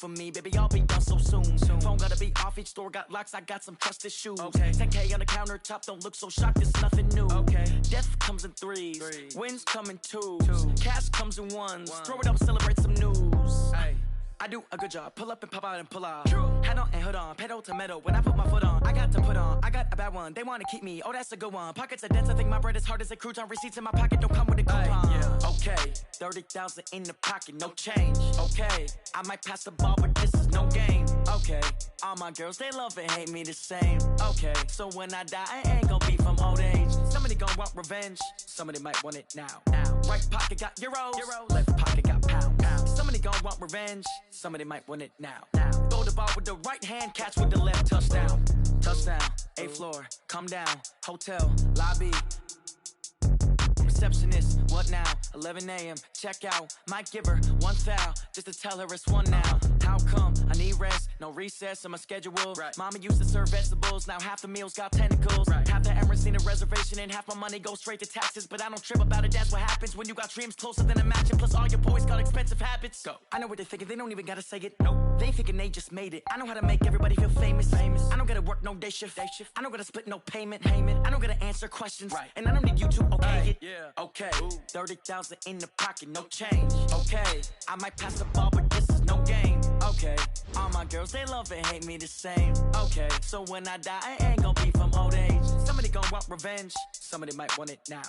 For me, baby, I'll be done so soon. Phone gotta be off, each store got locks, I got some trusted shoes. Okay. 10K on the countertop, don't look so shocked, it's nothing new. Okay. Death comes in threes. Wins come in twos. Cash comes in ones. Throw it up, celebrate some news. Ay. I do a good job, pull up and pop out and pull off. Head on and hood on, pedal to metal. When I put my foot on, I got to put on. I got a bad one, they wanna keep me, oh that's a good one. Pockets are dense, I think my bread is hard as a crouton. Receipts in my pocket don't come with a coupon. Okay, 30,000 in the pocket, no change. Okay, I might pass the ball, but this is no game. Okay, all my girls, they love and hate me the same. Okay, so when I die, I ain't gonna be from old age. Somebody gon' want revenge, somebody might want it now. Right pocket got euros, left pocket got pounds. Somebody gon' want revenge, somebody might want it now. Throw the ball with the right hand, catch with the left, touchdown. Touchdown, 8th floor, come down, hotel, lobby. Receptionist, what now? 11 a.m. check out. Might give her one foul just to tell her it's one now. How come? I need rest, no recess in my schedule. Right. Mama used to serve vegetables, now half the meals got tentacles. Right. Half the Emirates seen a reservation and half my money goes straight to taxes. But I don't trip about it, that's what happens when you got dreams closer than a match. And plus all your boys got expensive habits. Go. I know what they're thinking, they don't even gotta say it. Nope. They thinking they just made it. I know how to make everybody feel famous. I don't gotta work no day shift. I don't gotta split no payment. I don't gotta answer questions. Right. And I don't need you to okay it. Yeah. Okay. 30,000 in the pocket, no change. Okay. I might pass the ball, but this is no game. Okay. All my girls, they love and hate me the same. Okay. So when I die, I ain't gonna be from old age. Somebody gon' want revenge. Somebody might want it now.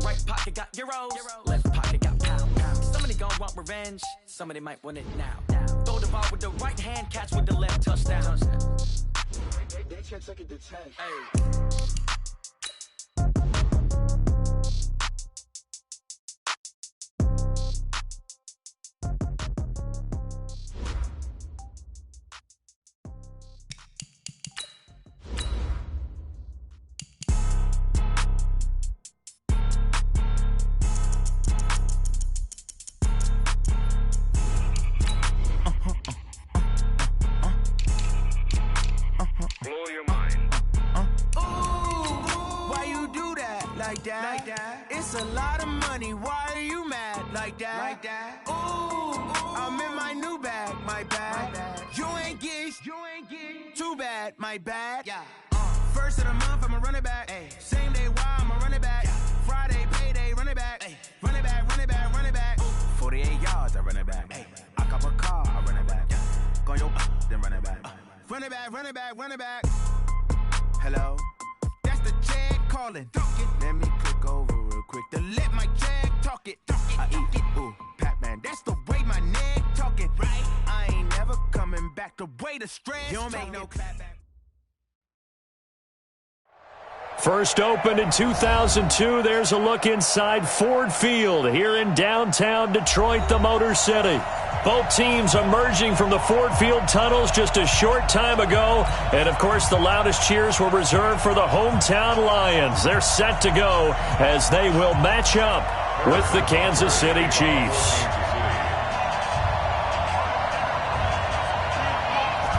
Right pocket got euros. Left pocket got pounds. Somebody gon' want revenge. Somebody might want it now. Throw the ball with the right hand, catch with the left, touchdown. They can't take it to 10. Hey. Like that. It's a lot of money. Why are you mad like that? Ooh, I'm in my new bag, my bad. You ain't get too bad, my bad. Yeah. First of the month, I'ma run it back. Ay. Same day, why I'ma run it back. Yeah. Friday, payday, run it back. Ay. Run it back, run it back, run it back. Ooh. 48 yards, I run it back. Ay. I cop a car, I run it back. Yeah. Go yo, then run it back. Run it back, run it back, run it back. Hello? That's the Jag calling. Let me click over real quick to let my Jag talk it. I eat it, ooh, Pac-Man. That's the way my neck talking. Right? I ain't never coming back. The way the stress. You don't make no clap back. First opened in 2002, there's a look inside Ford Field here in downtown Detroit, the Motor City. Both teams emerging from the Ford Field tunnels just a short time ago. And, of course, the loudest cheers were reserved for the hometown Lions. They're set to go as they will match up with the Kansas City Chiefs.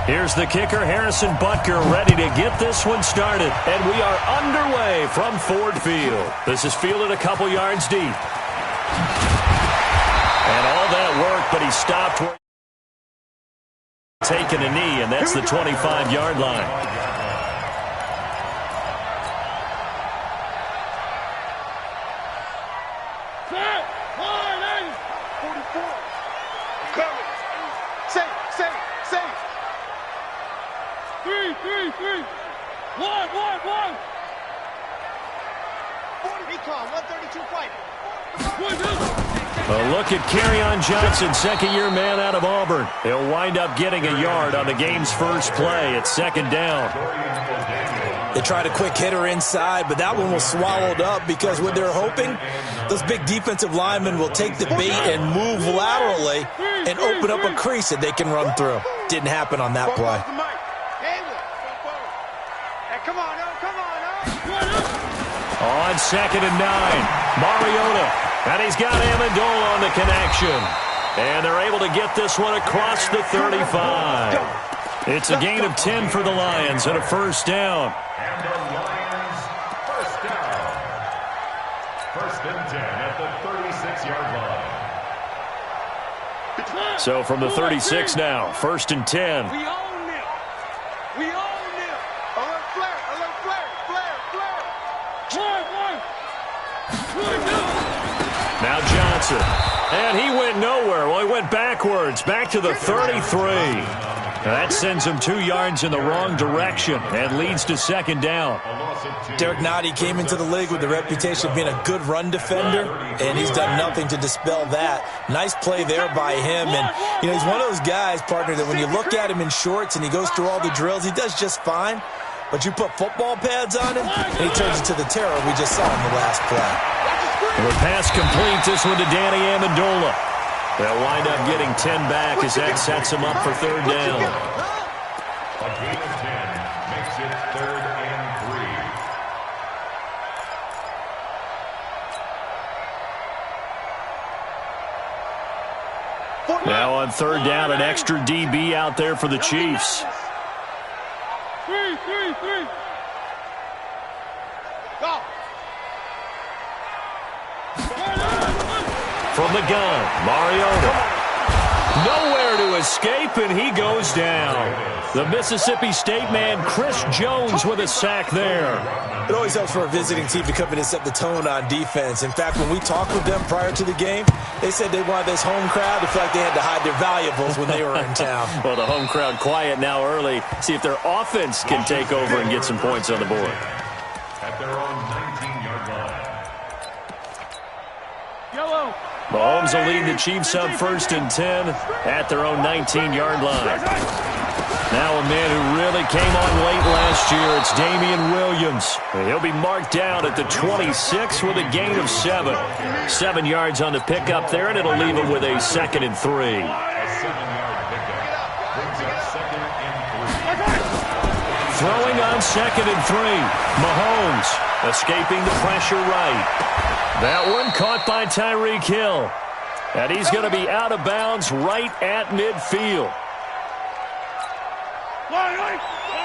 Here's the kicker, Harrison Butker, ready to get this one started. And we are underway from Ford Field. This is fielded a couple yards deep. And all that work, but he stopped taking a knee, and that's the 25-yard line. Three. One. 40 recon, 132 fighting. A look at Kerryon Johnson, second-year man out of Auburn. He'll wind up getting a yard on the game's first play at second down. They tried a quick hitter inside, but that one was swallowed up because what they're hoping, those big defensive linemen will take the bait and move laterally and open up a crease that they can run through. Didn't happen on that play. On 2nd and 9, Mariota, and he's got Amendola on the connection. And they're able to get this one across the 35. It's a gain of 10 for the Lions and a first down. And the Lions first down. First and 10 at the 36-yard line. So from the 36 now, 1st and 10. We own it. We own it. Alert flare. Alert flare. Flare. Now Johnson. And he went nowhere. Well, he went backwards. Back to the 33. That sends him 2 yards in the wrong direction and leads to 2nd down. Derek Nottie came into the league with the reputation of being a good run defender, and he's done nothing to dispel that. Nice play there by him. And, you know, he's one of those guys, partner, that when you look at him in shorts and he goes through all the drills, he does just fine. But you put football pads on him, and he turns into the terror we just saw in the last play. The pass complete. This one to Danny Amendola. They'll wind up getting 10 back as that sets him up for 3rd down. A gain of 10 makes it 3rd and 3. Now on 3rd down, an extra DB out there for the Chiefs. 3. Go. From the gun, Mariota. Nowhere to escape, and he goes down. The Mississippi State man, Chris Jones, with a sack there. It always helps for a visiting team to come in and set the tone on defense. In fact, when we talked with them prior to the game, they said they wanted this home crowd to feel like they had to hide their valuables when they were in town. Well, the home crowd quiet now early. See if their offense can take over and get some points on the board. At their own 19-yard line. Yellow. Mahomes will lead the Chiefs up 1st and 10 at their own 19-yard line. Now a man who really came on late last year, it's Damian Williams. He'll be marked down at the 26 with a gain of 7. 7 yards on the pickup there, and it'll leave him with a 2nd and 3. A 7-yard pickup brings up 2nd and 3. Throwing on 2nd and 3. Mahomes escaping the pressure right. That one caught by Tyreek Hill. And he's going to be out of bounds right at midfield.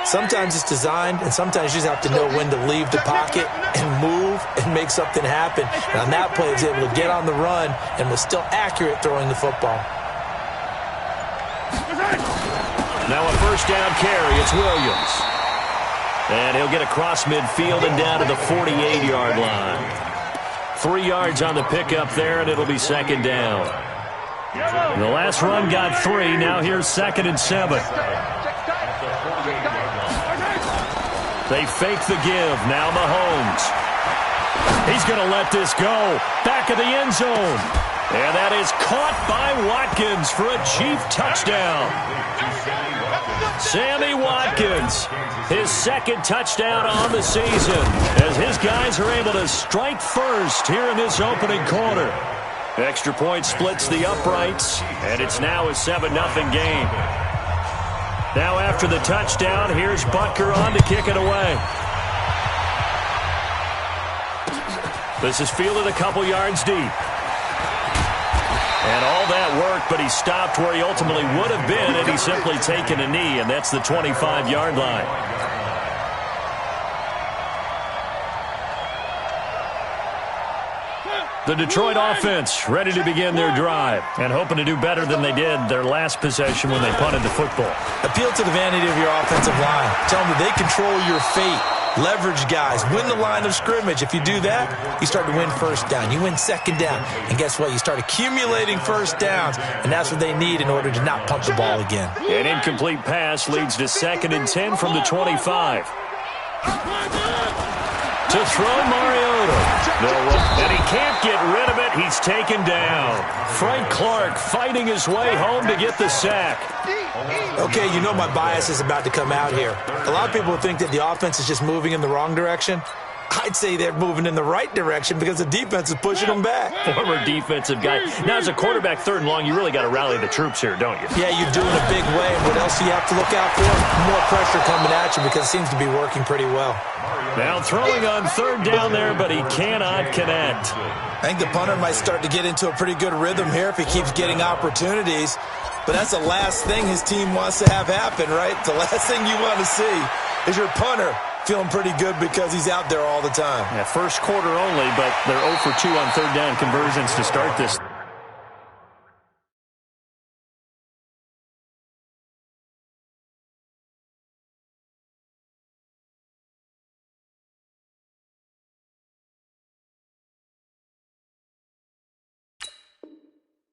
Sometimes it's designed, and sometimes you just have to know when to leave the pocket and move and make something happen. And on that play, he was able to get on the run and was still accurate throwing the football. Now a 1st down carry. It's Williams. And he'll get across midfield and down to the 48-yard line. 3 yards on the pickup there, and it'll be 2nd down. The last run got 3. Now here's 2nd and 7. They fake the give. Now Mahomes. He's going to let this go. Back of the end zone. And that is caught by Watkins for a Chief touchdown. Sammy Watkins, his 2nd touchdown on the season, as his guys are able to strike first here in this opening quarter. Extra point splits the uprights, and it's now a 7-0 game. Now after the touchdown, here's Butker on to kick it away. This is fielded a couple yards deep. And all that work, but he stopped where he ultimately would have been had he simply taken a knee, and that's the 25-yard line. The Detroit offense ready to begin their drive and hoping to do better than they did their last possession when they punted the football. Appeal to the vanity of your offensive line. Tell them that they control your fate. Leverage guys. Win the line of scrimmage. If you do that, you start to win 1st down. You win 2nd down. And guess what? You start accumulating 1st downs, and that's what they need in order to not punt the ball again. An incomplete pass leads to 2nd and 10 from the 25. To throw Mariota. And he can't get rid of it. He's taken down. Frank Clark fighting his way home to get the sack. Okay, you know my bias is about to come out here. A lot of people think that the offense is just moving in the wrong direction. I'd say they're moving in the right direction because the defense is pushing them back. Former defensive guy. Now, as a quarterback 3rd and long, you really got to rally the troops here, don't you? Yeah, you do in a big way. What else do you have to look out for? More pressure coming at you because it seems to be working pretty well. Now throwing on 3rd down there, but he cannot connect. I think the punter might start to get into a pretty good rhythm here if he keeps getting opportunities. But that's the last thing his team wants to have happen, right? The last thing you want to see is your punter feeling pretty good because he's out there all the time. Yeah, 1st quarter only, but they're 0 for 2 on 3rd down conversions to start this.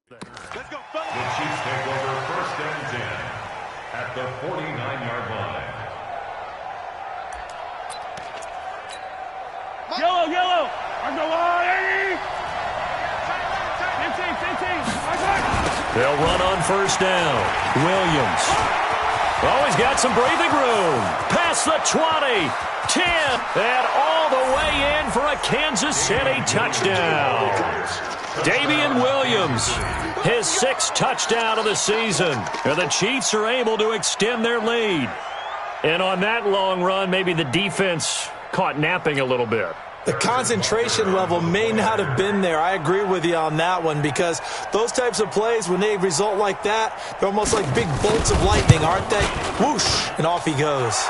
Let's go, The Chiefs take over 1st and 10 at the 49-yard line. Yellow, yellow. On the line. 15. They'll run on 1st down. Williams. Oh, he's got some breathing room. Past the 20, 10, and all the way in for a Kansas City touchdown. Damian Williams, his 6th touchdown of the season. And the Chiefs are able to extend their lead. And on that long run, maybe the defense caught napping a little bit. The concentration level may not have been there. I agree with you on that one, because those types of plays, when they result like that, they're almost like big bolts of lightning, aren't they? Whoosh, and off he goes.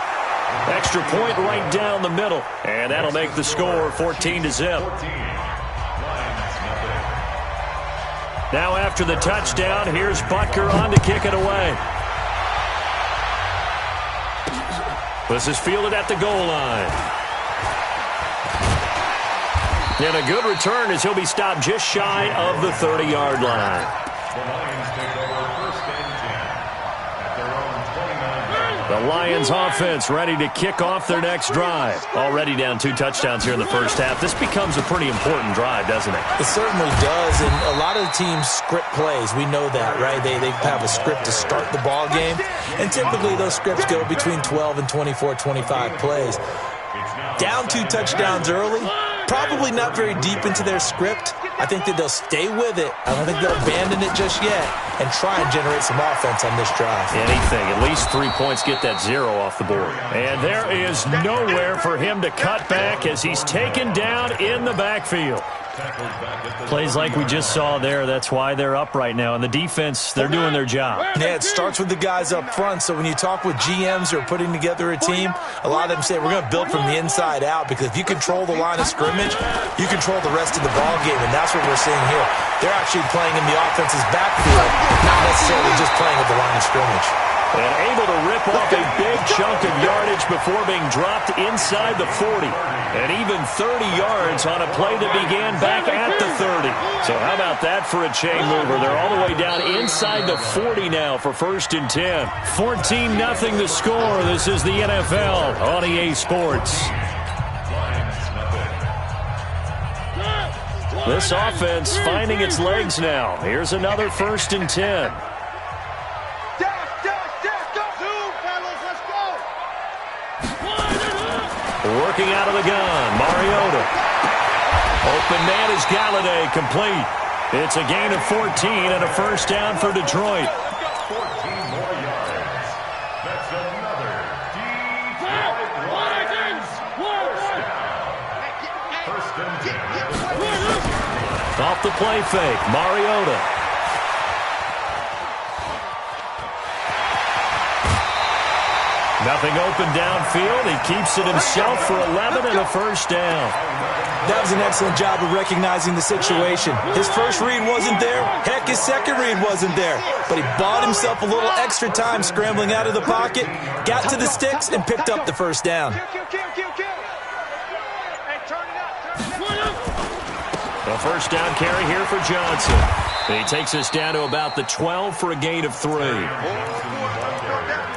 Extra point right down the middle, and that'll make the score 14-0. Now after the touchdown, here's Butker on to kick it away. This is fielded at the goal line. And a good return as he'll be stopped just shy of the 30-yard line. The Lions take over 1st and 10 at their own 29-yard line. The Lions offense ready to kick off their next drive. Already down 2 touchdowns here in the first half. This becomes a pretty important drive, doesn't it? It certainly does, and a lot of the teams script plays. We know that, right? They have a script to start the ball game, and typically those scripts go between 12 and 24, 25 plays. Down 2 touchdowns early, probably not very deep into their script. I think that they'll stay with it. I don't think they'll abandon it just yet and try and generate some offense on this drive. Anything. At least 3 points, get that 0 off the board. And there is nowhere for him to cut back as he's taken down in the backfield. Plays like we just saw there, that's why they're up right now. And the defense, they're doing their job. Yeah, it starts with the guys up front. So when you talk with GMs who are putting together a team, a lot of them say we're going to build from the inside out, because if you control the line of scrimmage, you control the rest of the ball game, and that's what we're seeing here. They're actually playing in the offense's backfield, not necessarily just playing at the line of scrimmage. And able to rip off a big chunk of yardage before being dropped inside the 40. And even 30 yards on a play that began back at the 30. So how about that for a chain mover? They're all the way down inside the 40 now for 1st and 10. 14-0 the score. This is the NFL on EA Sports. This offense finding its legs now. Here's another 1st and 10. Working out of the gun, Mariota. Open man is Galladay, complete. It's a gain of 14 and a 1st down for Detroit. 14 more yards. That's another Detroit Lions 1st and 10. Off the play fake, Mariota. Nothing open downfield. He keeps it himself for 11 and a 1st down. That was an excellent job of recognizing the situation. His first read wasn't there. Heck, his second read wasn't there. But he bought himself a little extra time scrambling out of the pocket, got to the sticks, and picked up the 1st down. A 1st down carry here for Johnson. And he takes us down to about the 12 for a gain of 3.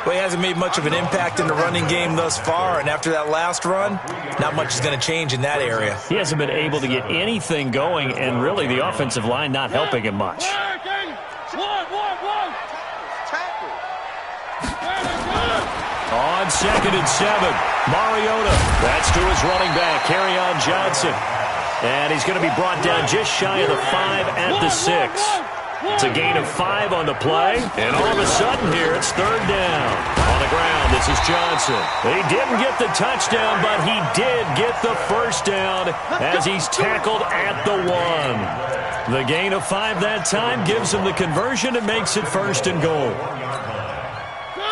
Well, he hasn't made much of an impact in the running game thus far, and after that last run, not much is going to change in that area. He hasn't been able to get anything going, and really the offensive line not helping him much. On 2nd and 7, Mariota. That's to his running back, Kerryon Johnson. And he's going to be brought down just shy of the 5 at the 6. It's a gain of 5 on the play, and all of a sudden here it's 3rd down. On the ground, this is Johnson. He didn't get the touchdown, but he did get the 1st down as he's tackled at the 1. The gain of 5 that time gives him the conversion and makes it 1st and goal.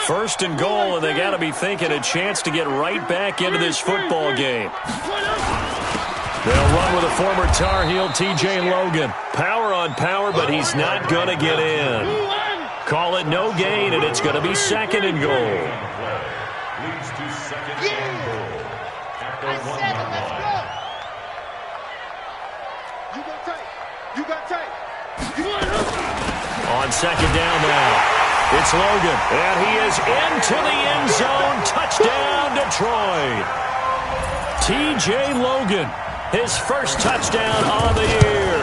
1st and goal, and they got to be thinking a chance to get right back into this football game. They'll run with a former Tar Heel, T.J. Logan. Power on power, but he's not going to get in. Call it no gain, and it's going to be 2nd and goal. Leads to 2nd and goal. At the 1-yard line. You got tight. On second down now. It's Logan, and he is into the end zone. Touchdown, Detroit. T.J. Logan, his first touchdown on the year,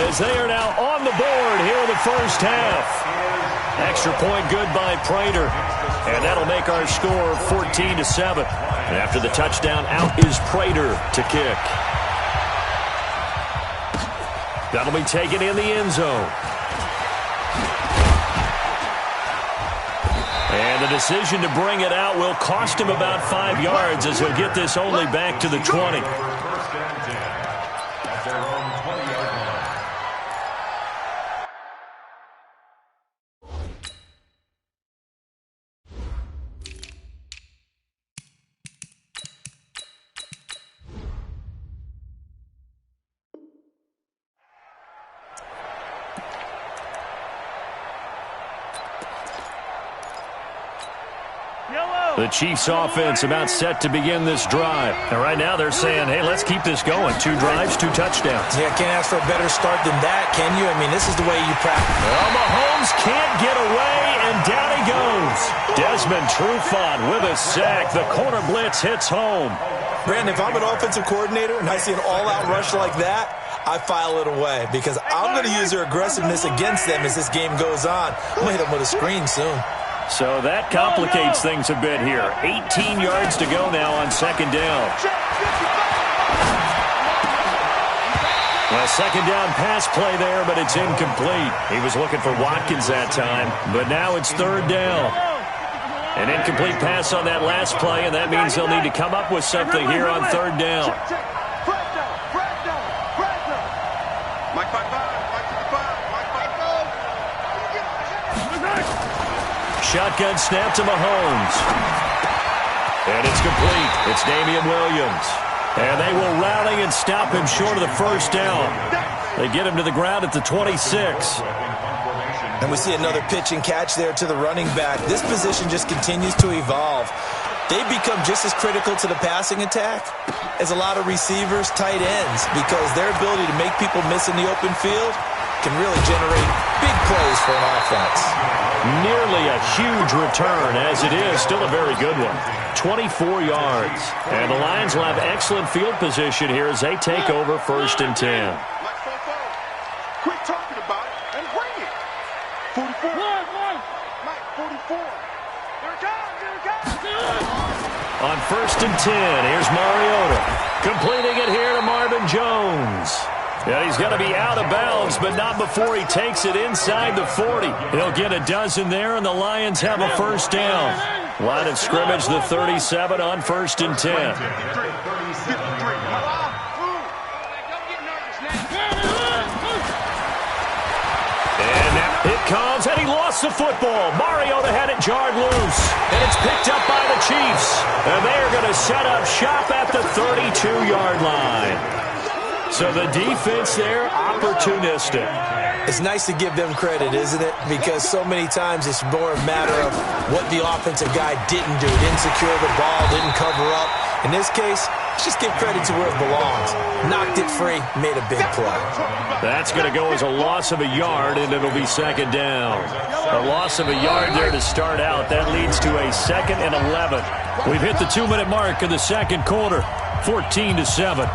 as they are now on the board here in the first half. Extra point good by Prater, and that'll make our score 14-7. And after the touchdown, out is Prater to kick. That'll be taken in the end zone. And the decision to bring it out will cost him about 5 yards, as he'll get this only back to the 20. The Chiefs offense about set to begin this drive. And right now they're saying, hey, let's keep this going. 2 drives, 2 touchdowns. Yeah, can't ask for a better start than that, can you? I mean, this is the way you practice. Well, Mahomes can't get away, and down he goes. Desmond Trufant with a sack. The corner blitz hits home. Brandon, if I'm an offensive coordinator and I see an all-out rush like that, I file it away because I'm going to use their aggressiveness against them as this game goes on. I'm going to hit them with a screen soon. So that complicates things a bit here. 18 yards to go now on second down. A second down pass play there, but it's incomplete. He was looking for Watkins that time, but now it's third down. An incomplete pass on that last play, and that means they'll need to come up with something here on third down. Shotgun snap to Mahomes. And it's complete. It's Damian Williams. And they will rally and stop him short of the first down. They get him to the ground at the 26. And we see another pitch and catch there to the running back. This position just continues to evolve. They become just as critical to the passing attack as a lot of receivers, tight ends, because their ability to make people miss in the open field can really generate big plays for an offense. Nearly a huge return, as it is still a very good one. 24 yards. And the Lions will have excellent field position here as they take over first and 10. Quit talking about it and bring it. 44. Mike, 44. Here it comes. On first and 10, here's Mariota. Completing it here to Marvin Jones. Yeah, he's going to be out of bounds, but not before he takes it inside the 40. He'll get a dozen there, and the Lions have a first down. Line of scrimmage, the 37 on first and 10. And now it comes, and he lost the football. Mariota had it jarred loose, and it's picked up by the Chiefs. And they're going to set up shop at the 32-yard line. So the defense there, opportunistic. It's nice to give them credit, isn't it? Because so many times it's more a matter of what the offensive guy didn't do. Didn't secure the ball, didn't cover up. In this case, let's just give credit to where it belongs. Knocked it free, made a big play. That's going to go as a loss of a yard, and it'll be second down. A loss of a yard there to start out. That leads to a 2nd and 11. We've hit the 2-minute mark of the second quarter, 14-7.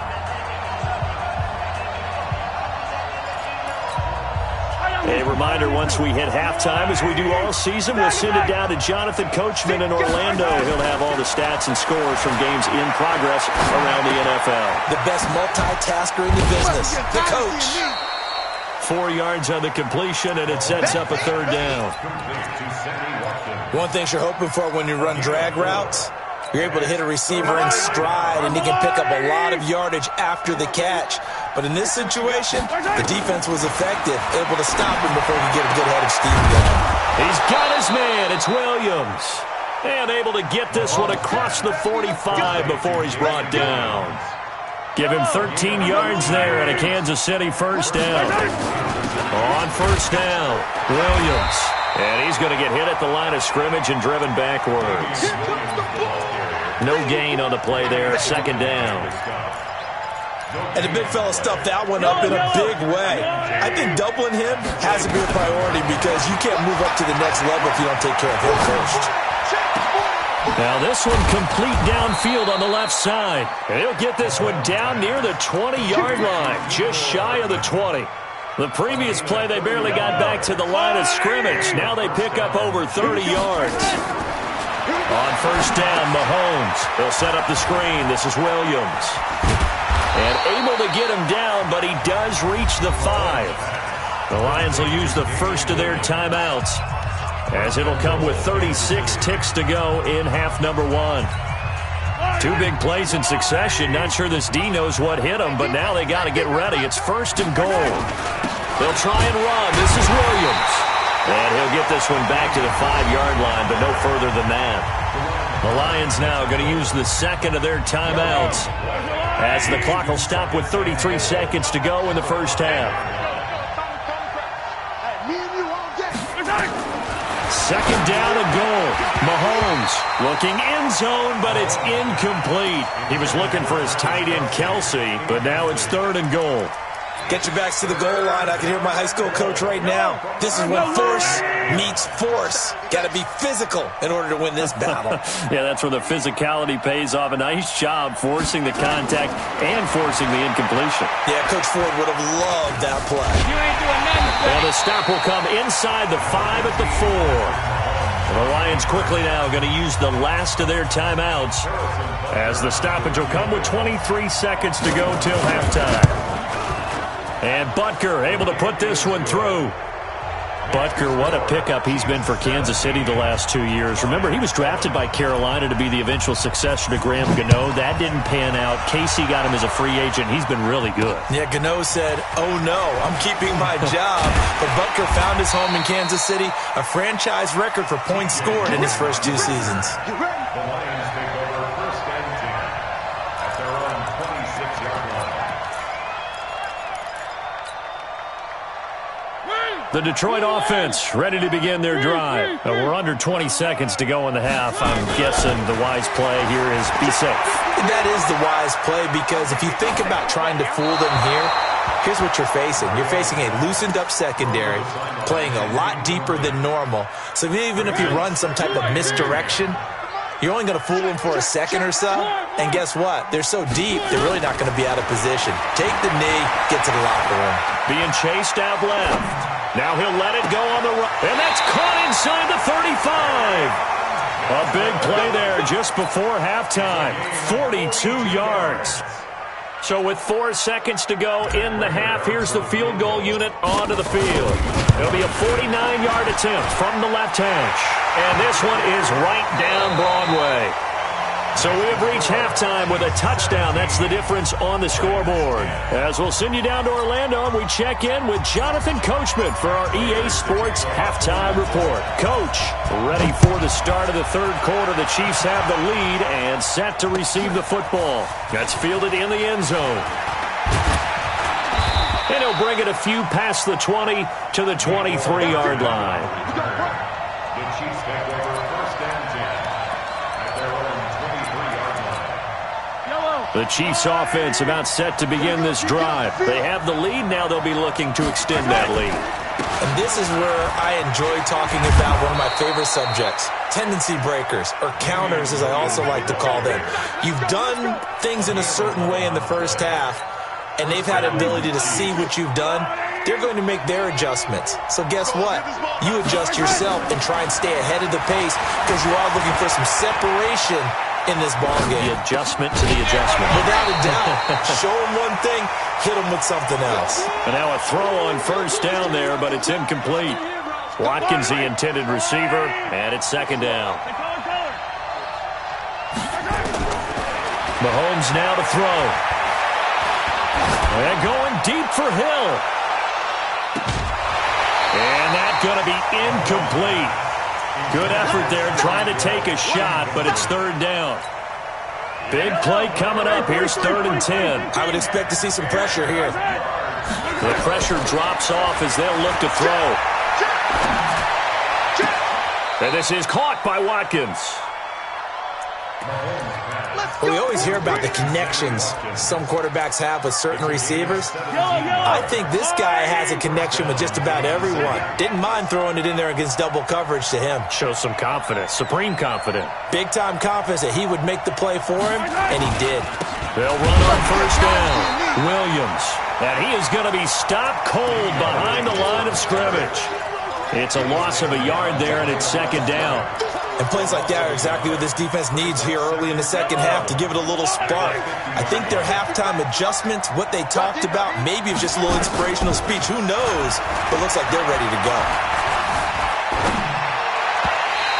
A reminder, once we hit halftime, as we do all season, we'll send it down to Jonathan Coachman in Orlando. He'll have all the stats and scores from games in progress around the NFL. The best multitasker in the business, the coach. 4 yards on the completion, and it sets up a third down. One thing you're hoping for when you run drag routes, you're able to hit a receiver in stride, and he can pick up a lot of yardage after the catch. But in this situation, the defense was effective, able to stop him before he could get a good head of steam going. He's got his man. It's Williams. And able to get this one across the 45 before he's brought down. Give him 13 yards there and a Kansas City first down. On first down, Williams. And he's going to get hit at the line of scrimmage and driven backwards. No gain on the play there, second down. And the big fella stuffed that one up in a big way. I think doubling him has to be a priority because you can't move up to the next level if you don't take care of him first. Now this one complete downfield on the left side. And he'll get this one down near the 20-yard line, just shy of the 20. The previous play, they barely got back to the line of scrimmage. Now they pick up over 30 yards. On first down, Mahomes. They'll set up the screen. This is Williams. And able to get him down, but he does reach the 5. The Lions will use the first of their timeouts, as it'll come with 36 ticks to go in half number 1. 2 big plays in succession. Not sure this D knows what hit him, but now they got to get ready. It's first and goal. They'll try and run. This is Williams. And he'll get this one back to the 5-yard line, but no further than that. The Lions now going to use the second of their timeouts, as the clock will stop with 33 seconds to go in the first half. Second down and goal. Mahomes looking end zone, but it's incomplete. He was looking for his tight end, Kelsey, but now it's third and goal. Get your backs to the goal line. I can hear my high school coach right now. This is when force meets force. Got to be physical in order to win this battle. Yeah, that's where the physicality pays off. A nice job forcing the contact and forcing the incompletion. Yeah, Coach Ford would have loved that play. You ain't doing nothing. Well, the stop will come inside the 5 at the 4. The Lions quickly now going to use the last of their timeouts, as the stoppage will come with 23 seconds to go till halftime. And Butker able to put this one through. Butker, what a pickup he's been for Kansas City the last 2 years. Remember, he was drafted by Carolina to be the eventual successor to Graham Gano. That didn't pan out. Casey got him as a free agent. He's been really good. Yeah, Gano said, oh no, I'm keeping my job. But Butker found his home in Kansas City, a franchise record for points scored in his first 2 seasons. The Lions take over first and 10 at their own 26-yard line. The Detroit offense ready to begin their drive. We're under 20 seconds to go in the half. I'm guessing the wise play here is be safe. That is the wise play, because if you think about trying to fool them here, here's what you're facing. You're facing a loosened-up secondary, playing a lot deeper than normal. So even if you run some type of misdirection, you're only going to fool them for a second or so. And guess what? They're so deep, they're really not going to be out of position. Take the knee, get to the locker room. Being chased out left. Now he'll let it go on the right. And that's caught inside the 35. A big play there just before halftime. 42 yards. So with 4 seconds to go in the half, here's the field goal unit onto the field. It'll be a 49-yard attempt from the left hash. And this one is right down Broadway. So we have reached halftime with a touchdown. That's the difference on the scoreboard. As we'll send you down to Orlando, and we check in with Jonathan Coachman for our EA Sports Halftime Report. Coach, ready for the start of the third quarter. The Chiefs have the lead and set to receive the football. That's fielded in the end zone. And he'll bring it a few past the 20 to the 23-yard line. The Chiefs take over first and 10 at their own 23-yard line. The Chiefs offense about set to begin this drive. They have the lead. Now they'll be looking to extend that lead. And this is where I enjoy talking about one of my favorite subjects, tendency breakers, or counters as I also like to call them. You've done things in a certain way in the first half, and they've had an ability to see what you've done. They're going to make their adjustments. So guess what? You adjust yourself and try and stay ahead of the pace, because you are looking for some separation in this ball game. The adjustment to the adjustment. Without a doubt. Show them one thing, hit them with something else. And now a throw on first down there, but it's incomplete. Watkins, the intended receiver, and it's second down. Mahomes now to throw. And going deep for Hill. And that's going to be incomplete. Good effort there trying to take a shot, but it's third down. Big play coming up. Here's 3rd and 10. I would expect to see some pressure here. The pressure drops off as they'll look to throw. And this is caught by Watkins. Well, we always hear about the connections some quarterbacks have with certain receivers. I think this guy has a connection with just about everyone. Didn't mind throwing it in there against double coverage to him. Shows some confidence, supreme confidence. Big-time confidence that he would make the play for him, and he did. They'll run on first down. Williams. And he is going to be stopped cold behind the line of scrimmage. It's a loss of a yard there, and it's second down. And plays like that are exactly what this defense needs here early in the second half to give it a little spark. I think their halftime adjustment, what they talked about, maybe it's just a little inspirational speech. Who knows? But it looks like they're ready to go.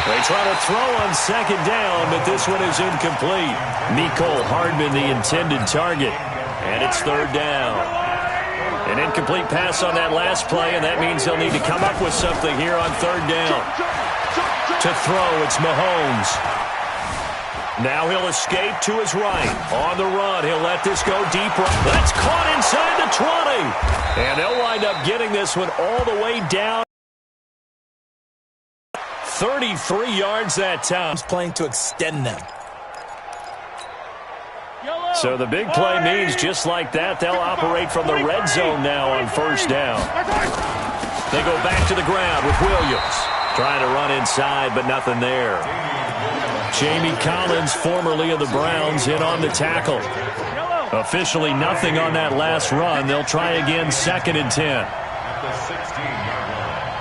They try to throw on second down, but this one is incomplete. Nicole Hardman, the intended target. And it's third down. An incomplete pass on that last play, and that means they'll need to come up with something here on third down. To throw, it's Mahomes. Now he'll escape to his right. On the run, he'll let this go deep. That's caught inside the 20. And they'll wind up getting this one all the way down. 33 yards that time. He's playing to extend them. So the big play means just like that, they'll operate from the red zone now on first down. They go back to the ground with Williams. Trying to run inside, but nothing there. Jamie Collins, formerly of the Browns, in on the tackle. Officially nothing on that last run. They'll try again, second and 10. At the 16-yard line.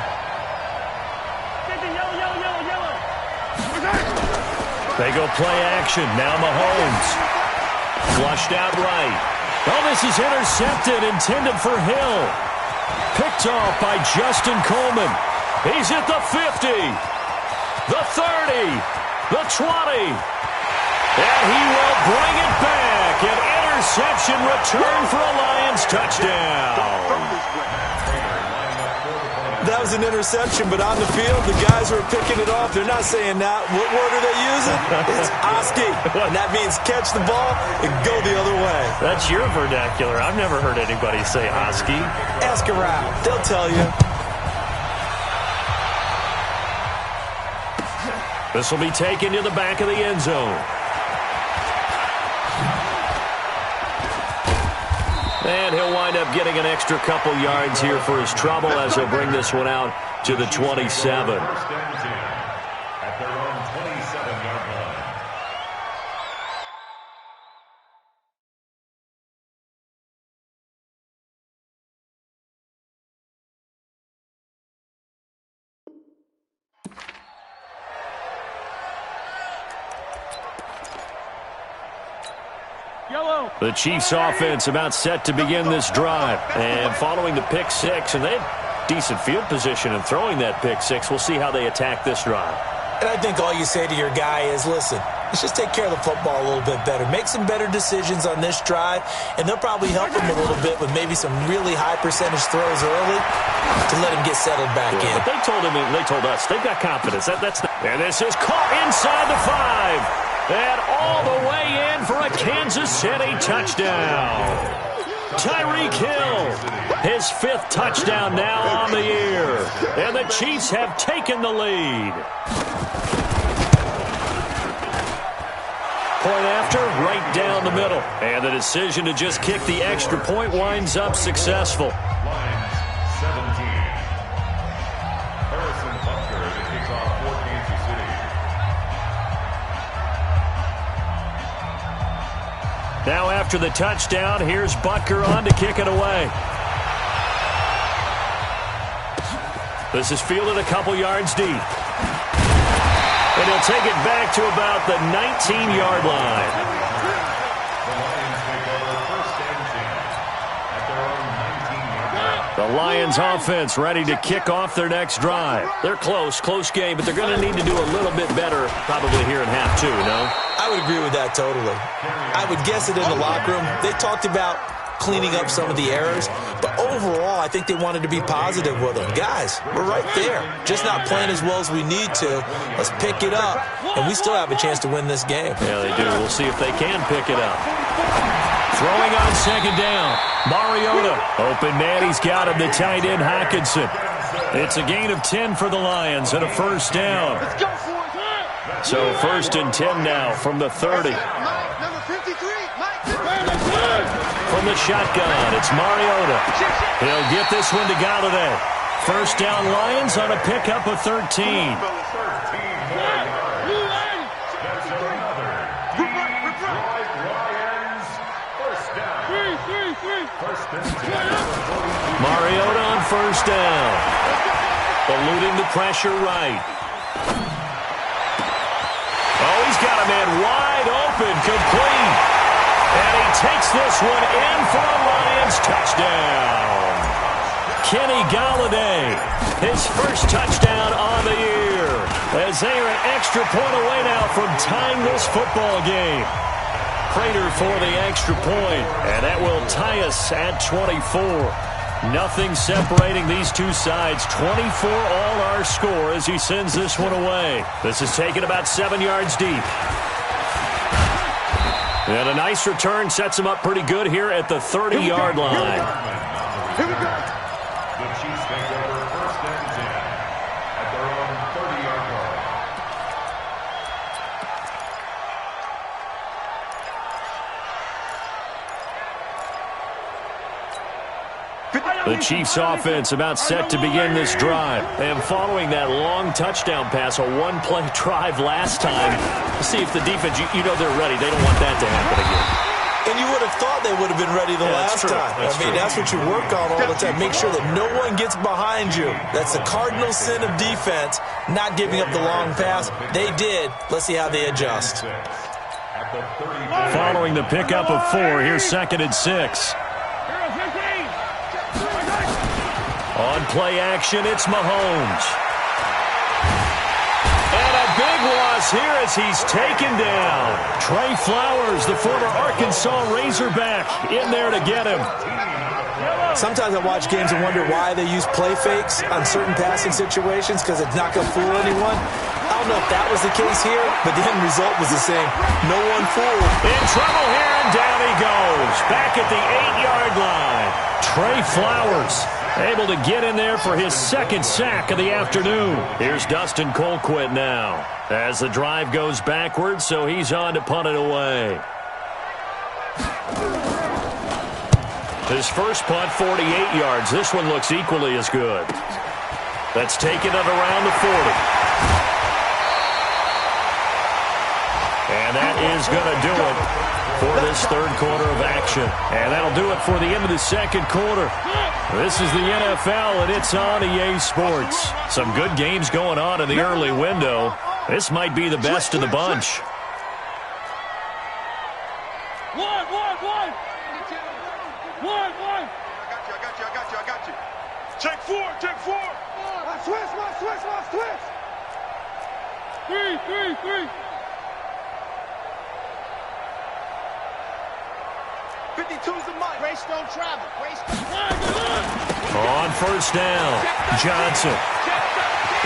They go play action. Now Mahomes. Flushed out right. Oh, this is intercepted, intended for Hill. Picked off by Justin Coleman. He's at the 50, the 30, the 20. And he will bring it back. An interception return for a Lions touchdown. That was an interception, but on the field, the guys who are picking it off, they're not saying that. What word are they using? It's Oski. And that means catch the ball and go the other way. That's your vernacular. I've never heard anybody say Oski. Ask around. They'll tell you. This will be taken to the back of the end zone. And he'll wind up getting an extra couple yards here for his trouble as he'll bring this one out to the 27. First and 10 at their own 27-yard line. The Chiefs offense about set to begin this drive. And following the pick six, and they have decent field position in throwing that pick six. We'll see how they attack this drive. And I think all you say to your guy is, listen, let's just take care of the football a little bit better. Make some better decisions on this drive, and they'll probably help him a little bit with maybe some really high percentage throws early to let him get settled back in. But they told him, they told us, they've got confidence. And this is caught inside the 5. And all the way in for a Kansas City touchdown. Tyreek Hill, his 5th touchdown now on the year. And the Chiefs have taken the lead. Point after, right down the middle. And the decision to just kick the extra point winds up successful. Lions 17. Harrison Butker to kick off for Kansas City. Now after the touchdown, here's Butker on to kick it away. This is fielded a couple yards deep. And he'll take it back to about the 19-yard line. The Lions take over first and 10 at their own 19-yard line. The Lions offense ready to kick off their next drive. They're close game, but they're going to need to do a little bit better probably here in half 2, no? I would agree with that totally. I would guess it in the locker room. They talked about cleaning up some of the errors, but overall, I think they wanted to be positive with them. Guys, we're right there. Just not playing as well as we need to. Let's pick it up, and we still have a chance to win this game. Yeah, they do. We'll see if they can pick it up. Throwing on second down. Mariota. Open man, he's got him, the tight end, Hockenson. It's a gain of 10 for the Lions and a first down. So 1st and 10 now from the 30. Number 53, Mike. From the shotgun, it's Mariota. He'll get this one to Galladay. First down Lions on a pickup of 13. Mariota on first down. Eluding the pressure right. Oh, he's got a man wide open, complete. And he takes this one in for a Lions touchdown. Kenny Galladay, his first touchdown on the year. As they are an extra point away now from tying this football game. Prater for the extra point, and that will tie us at 24. Nothing separating these two sides. 24 all our score as he sends this one away. This is taken about 7 yards deep. And a nice return sets him up pretty good here at the 30-yard line. Here we go. The Chiefs take over 1st and 10 at their own 30-yard line. The Chiefs offense about set to begin this drive. And following that long touchdown pass, a one-play drive last time, see if the defense, you know they're ready. They don't want that to happen again. And you would have thought they would have been ready the last time. That's what you work on all the time. Make sure that no one gets behind you. That's the cardinal sin of defense, not giving up the long pass. They did. Let's see how they adjust. Following the pickup of 4, here's 2nd and 6. On play action, it's Mahomes. And a big loss here as he's taken down. Trey Flowers, the former Arkansas Razorback, in there to get him. Sometimes I watch games and wonder why they use play fakes on certain passing situations because it's not going to fool anyone. I don't know if that was the case here, but the end result was the same. No one fooled. In trouble here, and down he goes. Back at the 8-yard line. Trey Flowers able to get in there for his 2nd sack of the afternoon. Here's Dustin Colquitt now as the drive goes backwards, so he's on to punt it away. His first punt, 48 yards. This one looks equally as good. That's taken it around the 40. And that is going to do it for this 3rd quarter of action. And that'll do it for the end of the 2nd quarter. This is the NFL, and it's on EA Sports. Some good games going on in the early window. This might be the best of the bunch. One. I got you. Check 4. My switch. 3. 52's the mic. Race don't travel. On first down, Johnson.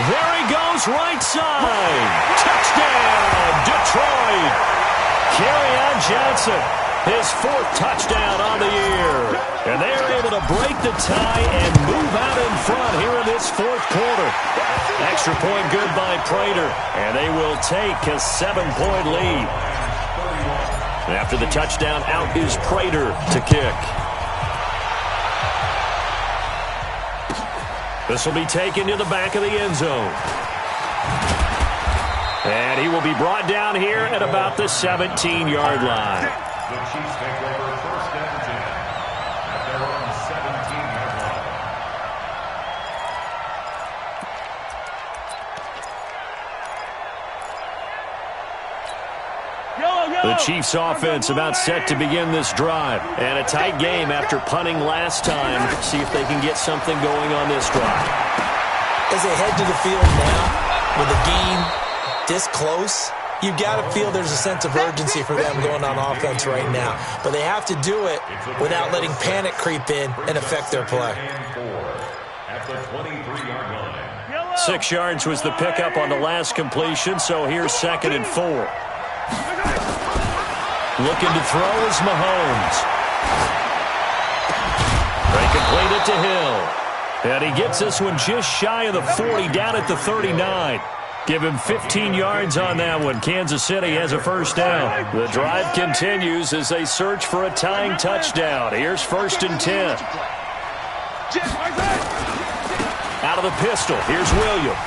There he goes, right side. Touchdown, Detroit. Kerryon Johnson, his 4th touchdown on the year. And they are able to break the tie and move out in front here in this 4th quarter. Extra point good by Prater, and they will take a 7-point lead. After the touchdown, out is Prater to kick. This will be taken to the back of the end zone. And he will be brought down here at about the 17-yard line. The Chiefs take over 1st and 10 at their own 17-yard line. The Chiefs offense about set to begin this drive. And a tight game after punting last time. See if they can get something going on this drive. As they head to the field now, with the game this close, you've got to feel there's a sense of urgency for them going on offense right now. But they have to do it without letting panic creep in and affect their play. At the 23-yard line. 6 yards was the pickup on the last completion, so here's 2nd and 4. Looking to throw is Mahomes. They complete it to Hill. And he gets this one just shy of the 40, down at the 39. Give him 15 yards on that one. Kansas City has a first down. The drive continues as they search for a tying touchdown. Here's 1st and 10. Out of the pistol, here's Williams.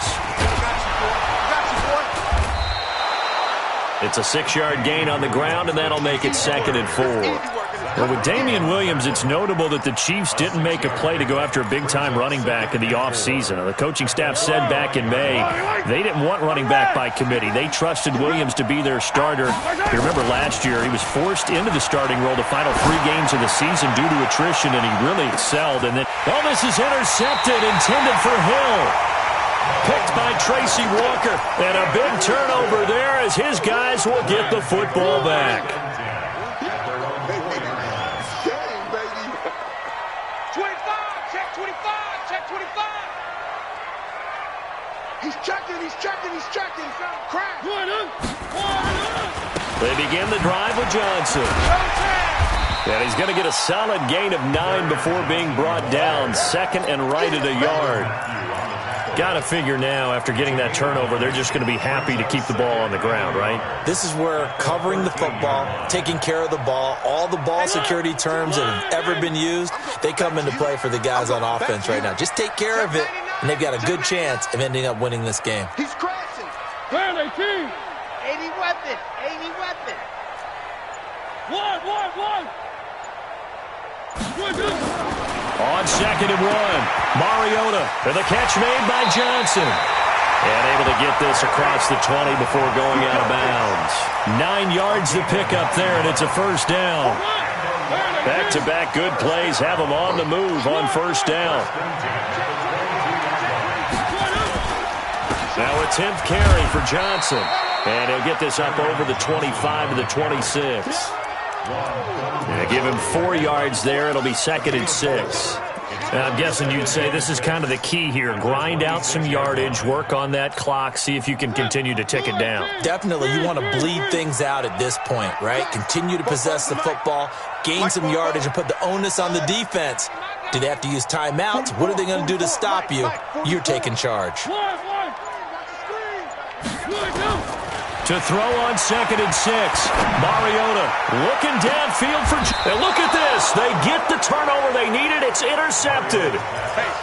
It's a 6-yard gain on the ground, and that'll make it 2nd and 4. Well, with Damian Williams, it's notable that the Chiefs didn't make a play to go after a big-time running back in the offseason. The coaching staff said back in May they didn't want running back by committee. They trusted Williams to be their starter. You remember last year he was forced into the starting role the final 3 games of the season due to attrition, and he really excelled. And then, well, this is intercepted, intended for Hill. Picked by Tracy Walker. And a big turnover there as his guys will get the football back. 25, check 25, check 25. He's checking. Crack. They begin the drive with Johnson. And he's going to get a solid gain of 9 before being brought down. 2nd and right at a yard. Got to figure now, after getting that turnover, they're just going to be happy to keep the ball on the ground, right? This is where covering the football, taking care of the ball, all the ball security terms that have ever been used, they come into play for the guys on offense right now. Just take care of it, and they've got a good chance of ending up winning this game. He's crashing. 80 weapon. 80 weapon. One. On 2nd and 1, Mariota, and the catch made by Johnson. And able to get this across the 20 before going out of bounds. 9 yards to pick up there, and it's a first down. Back-to-back good plays have them on the move on first down. Now a 10th carry for Johnson. And he'll get this up over the 25 to the 26. Give him 4 yards there. It'll be 2nd and 6. Now, I'm guessing you'd say this is kind of the key here. Grind out some yardage, work on that clock, see if you can continue to tick it down. Definitely. You want to bleed things out at this point, right? Continue to possess the football, gain some yardage, and put the onus on the defense. Do they have to use timeouts? What are they going to do to stop you? You're taking charge. To throw on 2nd and 6. Mariota looking downfield for... And look at this. They get the turnover they needed. It's intercepted.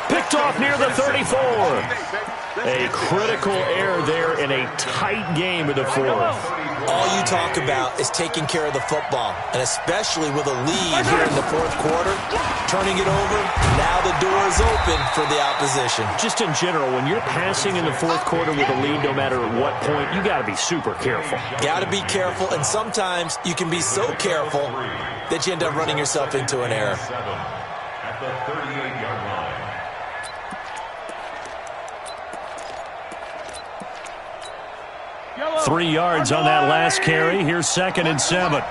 Picked off near the 34. A critical error there in a tight game of the 4th. All you talk about is taking care of the football, and especially with a lead here in the 4th quarter, turning it over, now the door is open for the opposition. Just in general, when you're passing in the 4th quarter with a lead, no matter at what point, you got to be super careful. Got to be careful, and sometimes you can be so careful that you end up running yourself into an error. At the 38-yard line. 3 yards on that last carry. Here's 2nd and 7.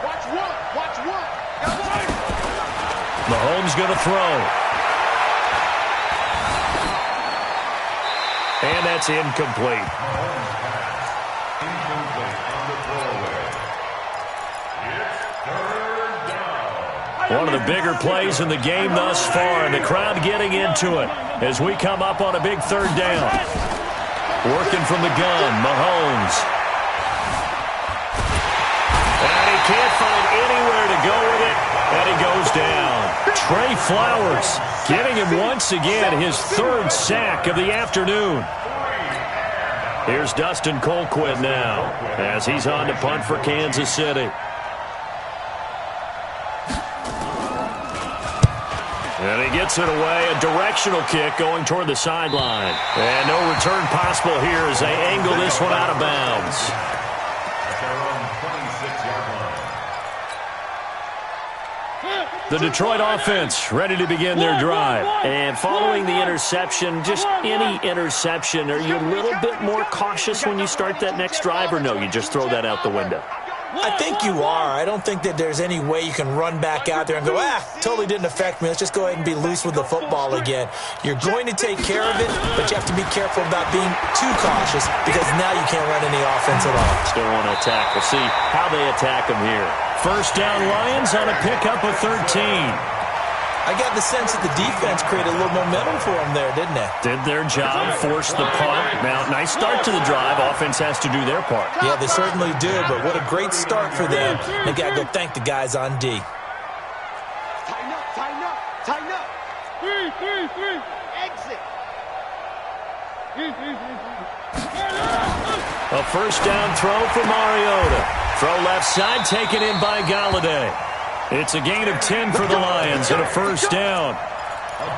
Mahomes going to throw. And that's incomplete. One of the bigger plays in the game thus far, and the crowd getting into it as we come up on a big 3rd down. Working from the gun, Mahomes. And he can't find anywhere to go with it, and he goes down. Trey Flowers getting him once again his 3rd sack of the afternoon. Here's Dustin Colquitt now as he's on to punt for Kansas City. And he gets it away, a directional kick going toward the sideline. And no return possible here as they angle this one out of bounds. The Detroit offense ready to begin their drive. And following the interception, just any interception, are you a little bit more cautious when you start that next drive, or no, you just throw that out the window? I think you are. I don't think that there's any way you can run back out there and go, totally didn't affect me. Let's just go ahead and be loose with the football again. You're going to take care of it, but you have to be careful about being too cautious because now you can't run any offense at all. Still want to attack. We'll see how they attack them here. First down, Lions on a pickup of 13. I got the sense that the defense created a little momentum for them there, didn't they? Did their job, forced the punt. Now, nice start to the drive. Offense has to do their part. Yeah, they certainly do, but what a great start for them. They got to go thank the guys on D. Tighten up, tighten up, tighten up. Three. Exit. A first down throw for Mariota. Throw left side, taken in by Galladay. It's a gain of 10 for the Lions and a first down. A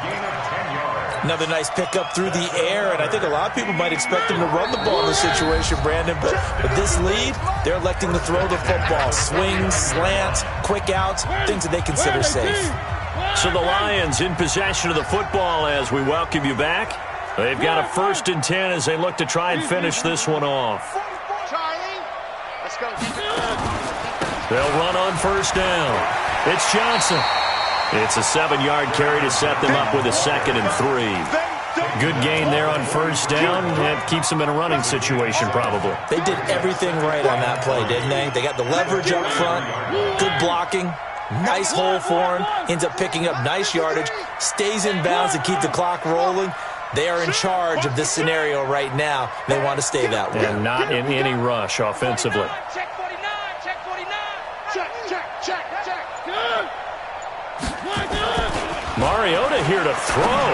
gain of 10 yards. Another nice pickup through the air, and I think a lot of people might expect them to run the ball in this situation, Brandon, but with this lead, they're electing to throw the football. Swings, slants, quick outs, things that they consider safe. So the Lions in possession of the football as we welcome you back. They've got a first and 10 as they look to try and finish this one off. Charlie, let's go. They'll run on first down. It's Johnson. It's a 7-yard carry to set them up with a 2nd and 3. Good gain there on first down. It keeps them in a running situation probably. They did everything right on that play, didn't they? They got the leverage up front, good blocking, nice hole for him, ends up picking up nice yardage, stays in bounds to keep the clock rolling. They are in charge of this scenario right now. They want to stay that way. And not in any rush offensively. Check 49, check 49. Check. Mariota here to throw.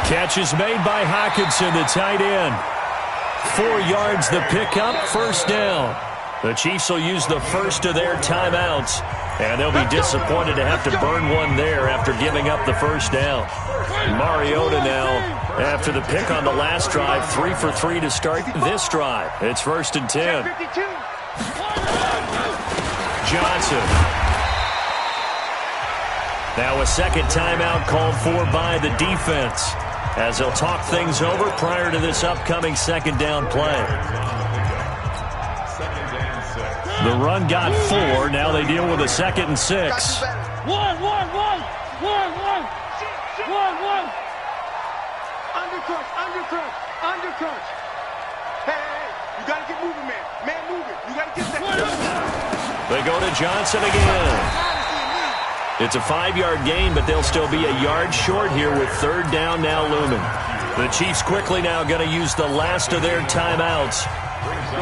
Catch is made by Hockenson, the tight end. 4 yards the pickup, first down. The Chiefs will use the first of their timeouts, and they'll be disappointed to have to burn one there after giving up the first down. Mariota now, after the pick on the last drive, 3 for 3 to start this drive. It's first and 10. Johnson. Now a second timeout called for by the defense as they'll talk things over prior to this upcoming second down play. The run got 4. Now they deal with a 2nd and 6. One. Undercrunch. Hey, you got to get moving, man. Man, moving. You got to get that. They go to Johnson again. It's a 5-yard gain, but they'll still be a yard short here with third down now looming. The Chiefs quickly now going to use the last of their timeouts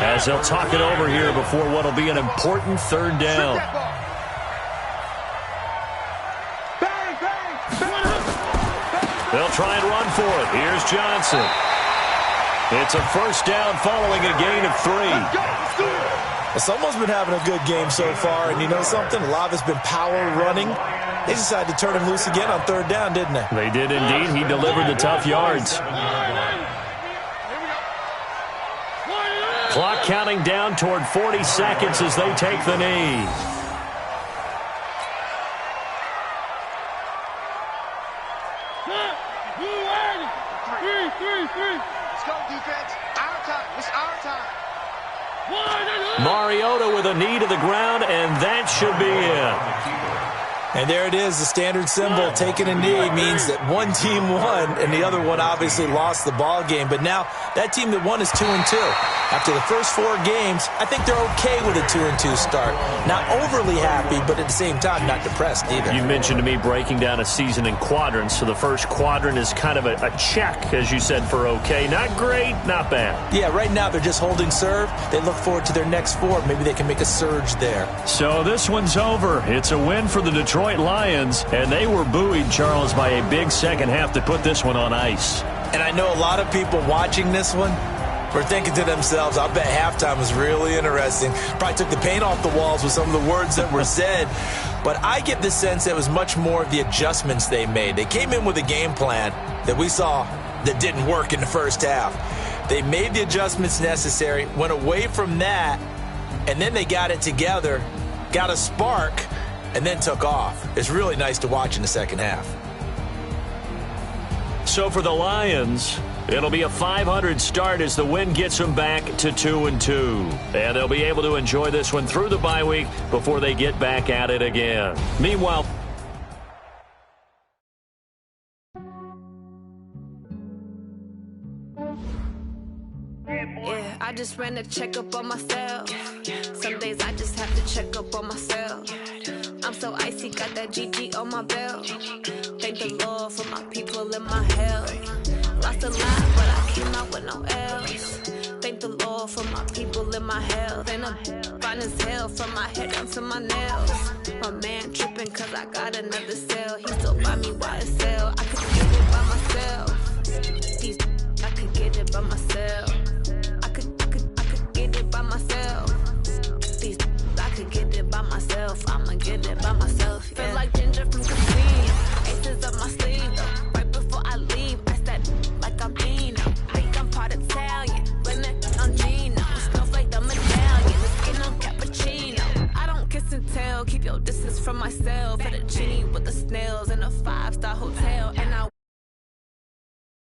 as they'll talk it over here before what will be an important third down. They'll try and run for it. Here's Johnson. It's a first down following a gain of 3. Someone's been having a good game so far, and you know something? A lot of it's been power running. They decided to turn him loose again on third down, didn't they? They did indeed. He delivered the tough yards. Clock counting down toward 40 seconds as they take the knee. Let's go, defense. Our time. It's our time. Mariota with a knee to the ground, and that should be it. And there it is, the standard symbol. Taking a knee means that one team won, and the other one obviously lost the ball game. But now that team that won is 2-2. After the first 4 games, I think they're okay with a 2-2 start. Not overly happy, but at the same time, not depressed either. You mentioned to me breaking down a season in quadrants. So the first quadrant is kind of a check, as you said, for okay. Not great, not bad. Yeah, right now they're just holding serve. They look forward to their next 4. Maybe they can make a surge there. So this one's over. It's a win for the Detroit Lions, and they were buoyed, Charles, by a big second half to put this one on ice. And I know a lot of people watching this one were thinking to themselves, I bet halftime was really interesting. Probably took the paint off the walls with some of the words that were said. But I get the sense that it was much more of the adjustments they made. They came in with a game plan that we saw that didn't work in the first half. They made the adjustments necessary, went away from that, and then they got it together, got a spark, and then took off. It's really nice to watch in the second half. So for the Lions, it'll be a 500 start as the win gets them back to 2-2. And they'll be able to enjoy this one through the bye week before they get back at it again. Meanwhile, yeah, I just ran a checkup on myself. Some days I just have to check up on myself. I'm so icy, got that GG on my belt. Thank the Lord for my people in my hell. Lost a lot, but I came out with no L's. Thank the Lord for my people in my health. And I'm fine as hell from my head down to my nails. My man tripping cause I got another cell. He still buy me YSL. I could get it by myself. These I could get it by myself. I could get it by myself. These I could get it by myself. I'ma get it by myself. Yeah. Feel like Ginger from Casino. Aces up my sleeve though. Right before I leave, I that like I'm Dino. Think I'm part Italian. Blame that on Gino. Smells like the medallion. The skin on cappuccino. I don't kiss and tell. Keep your distance from myself. Fettuccine with the snails in a 5-star hotel. And I